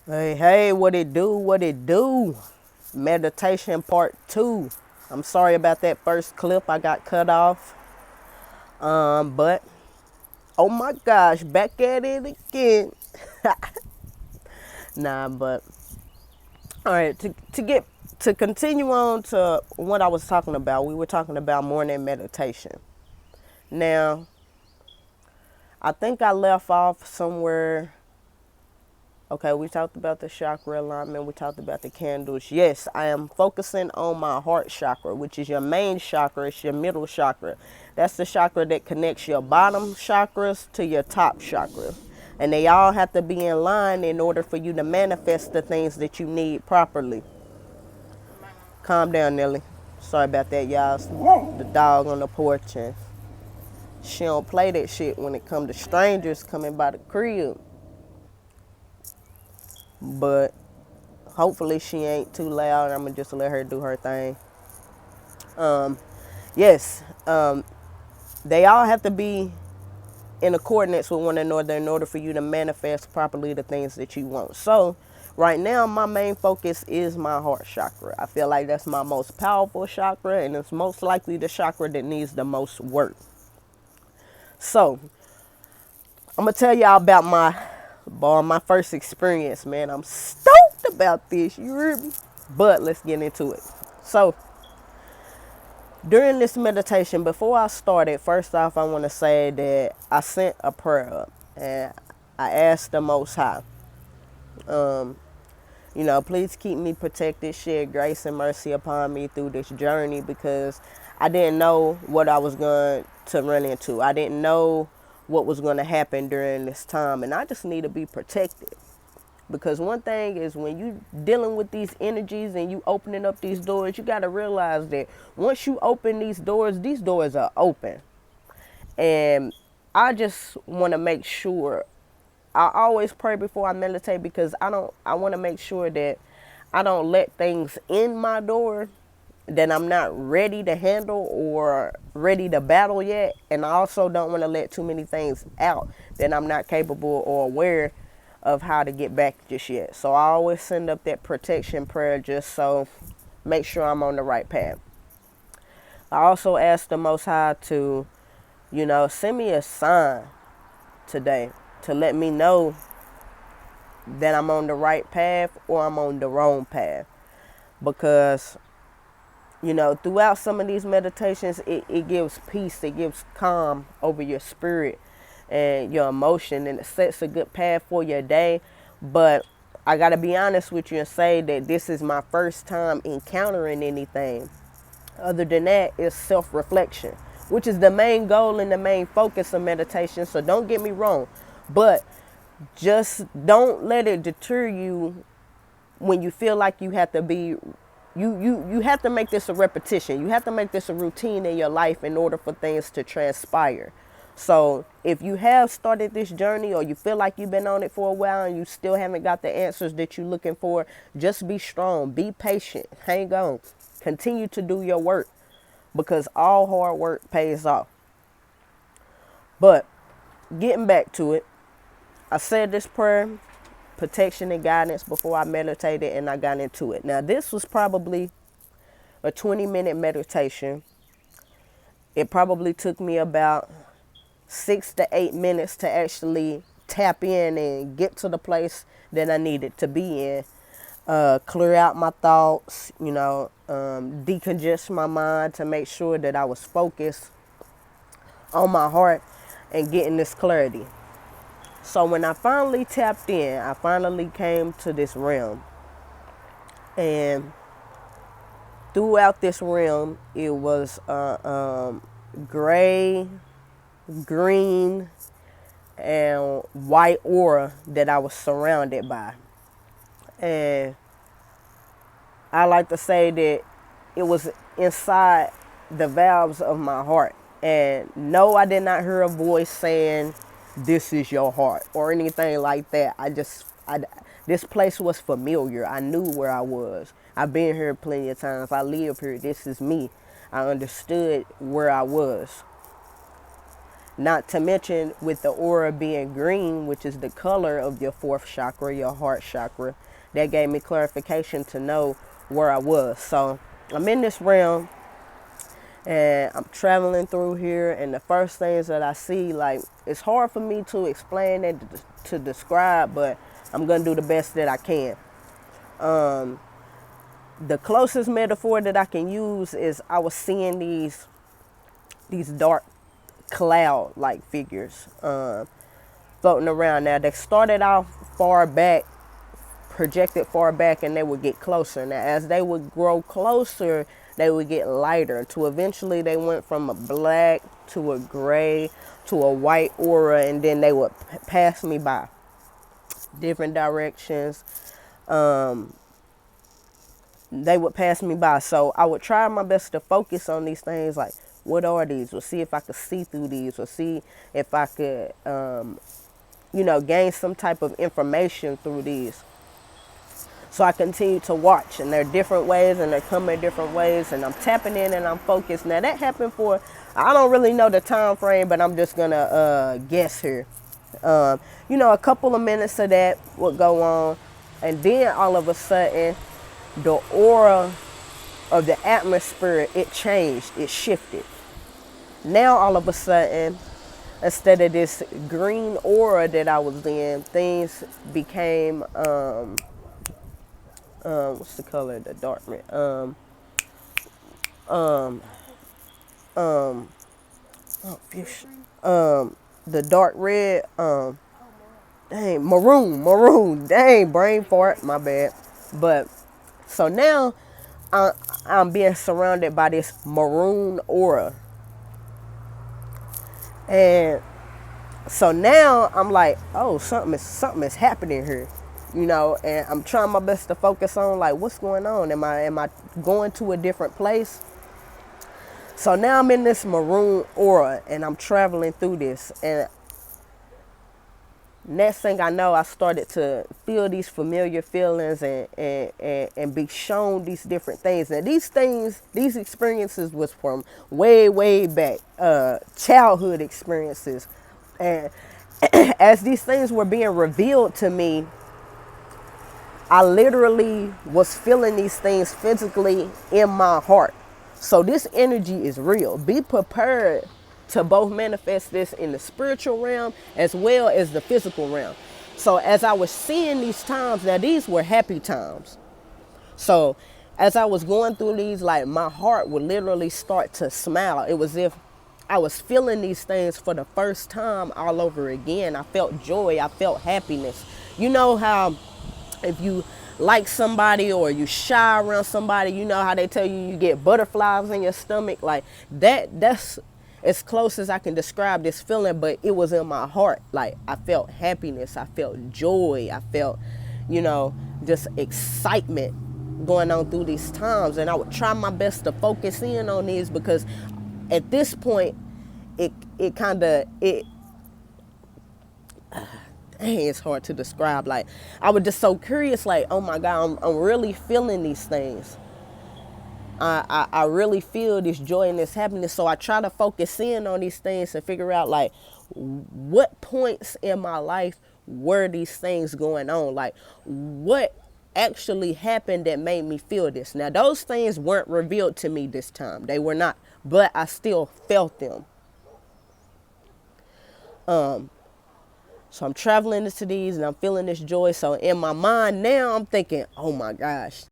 Hey, hey, what it do? What it do? Meditation part two. I'm sorry about that first clip. I got cut off. But oh my gosh, back at it again. Nah, but all right. To continue on to what I was talking about, we were talking about morning meditation. Now, I think I left off somewhere. Okay, we talked about the chakra alignment. We talked about the candles. Yes, I am focusing on my heart chakra, which is your main chakra. It's your middle chakra. That's the chakra that connects your bottom chakras to your top chakra. And they all have to be in line in order for you to manifest the things that you need properly. Calm down, Nelly. Sorry about that, y'all. The dog on the porch, and she don't play that shit when it come to strangers coming by the crib. But hopefully she ain't too loud. I'm gonna just let her do her thing. Yes, they all have to be in accordance with one another in order for you to manifest properly the things that you want. So right now my main focus is my heart chakra. I feel like that's my most powerful chakra, and it's most likely the chakra that needs the most work. So I'm gonna tell y'all about my first experience, man. I'm stoked about this, you hear me? But let's get into it. So during this meditation, before I started, first off, I want to say that I sent a prayer up, and I asked the Most High, please keep me protected, shed grace and mercy upon me through this journey, because I didn't know what I was going to run into. I didn't know what was going to happen during this time, and I just need to be protected. Because one thing is, when you dealing with these energies and you opening up these doors, you got to realize that once you open these doors are open. And I just want to make sure, I always pray before I meditate, because I want to make sure that I don't let things in my door that I'm not ready to handle or ready to battle yet. And I also don't want to let too many things out that I'm not capable or aware of how to get back just yet. So I always send up that protection prayer, just so make sure I'm on the right path. I also ask the Most High to, send me a sign today to let me know that I'm on the right path or I'm on the wrong path. Because, throughout some of these meditations, it gives peace, it gives calm over your spirit and your emotion, and it sets a good path for your day. But I got to be honest with you and say that this is my first time encountering anything. Other than that, it's self-reflection, which is the main goal and the main focus of meditation. So don't get me wrong, but just don't let it deter you when you feel like you have to be, you have to make this a repetition. You have to make this a routine in your life in order for things to transpire. So if you have started this journey, or you feel like you've been on it for a while and you still haven't got the answers that you're looking for, just be strong, be patient, hang on, continue to do your work, because all hard work pays off. But getting back to it, I said this prayer, protection and guidance, before I meditated and I got into it. Now, this was probably a 20-minute meditation. It probably took me about 6 to 8 minutes to actually tap in and get to the place that I needed to be in. Clear out my thoughts, decongest my mind to make sure that I was focused on my heart and getting this clarity. So when I finally tapped in, I finally came to this realm. And throughout this realm, it was gray, green, and white aura that I was surrounded by. And I like to say that it was inside the valves of my heart. And no, I did not hear a voice saying, "This is your heart," or anything like that. This place was familiar. I knew where I was. I've been here plenty of times. I live here. This is me. I understood where I was. Not to mention with the aura being green, which is the color of your fourth chakra, your heart chakra, that gave me clarification to know where I was. So I'm in this realm and I'm traveling through here, and the first things that I see, like, it's hard for me to explain and to describe, but I'm gonna do the best that I can. The closest metaphor that I can use is I was seeing these dark cloud like figures floating around. Now they started off far back, projected far back, and they would get closer. Now as they would grow closer, they would get lighter, to eventually they went from a black to a gray to a white aura, and then they would pass me by different directions. They would pass me by. So I would try my best to focus on these things, like, what are these? Or see if I could see through these, or see if I could, gain some type of information through these. So I continue to watch, and there are different ways, and they're coming different ways, and I'm tapping in and I'm focused. Now that happened for, I don't really know the time frame, but I'm just gonna guess here. A couple of minutes of that would go on, and then all of a sudden, the aura of the atmosphere, it changed, it shifted. Now all of a sudden, instead of this green aura that I was in, things became what's the color? The dark red. The dark red. Maroon. Dang, brain fart. My bad. But so now I'm being surrounded by this maroon aura. And so now I'm like, oh, something is happening here, and I'm trying my best to focus on, like, what's going on? Am I going to a different place? So now I'm in this maroon aura, and I'm traveling through this, and next thing I know, I started to feel these familiar feelings and be shown these different things. And these experiences was from way, way back, childhood experiences. And as these things were being revealed to me, I literally was feeling these things physically in my heart. So this energy is real. Be prepared to both manifest this in the spiritual realm as well as the physical realm. So as I was seeing these times, now these were happy times. So as I was going through these, like, my heart would literally start to smile. It was as if I was feeling these things for the first time all over again. I felt joy. I felt happiness. You know how if you like somebody or you shy around somebody, you know how they tell you get butterflies in your stomach? Like that's as close as I can describe this feeling, but it was in my heart. Like, I felt happiness. I felt joy. I felt, just excitement going on through these times. And I would try my best to focus in on these, because at this point, it's hard to describe. Like, I was just so curious, like, oh my God, I'm really feeling these things. I really feel this joy and this happiness. So I try to focus in on these things and figure out, like, what points in my life were these things going on? Like, what actually happened that made me feel this? Now, those things weren't revealed to me this time. They were not, but I still felt them. So I'm traveling into these and I'm feeling this joy. So in my mind now, I'm thinking, oh my gosh,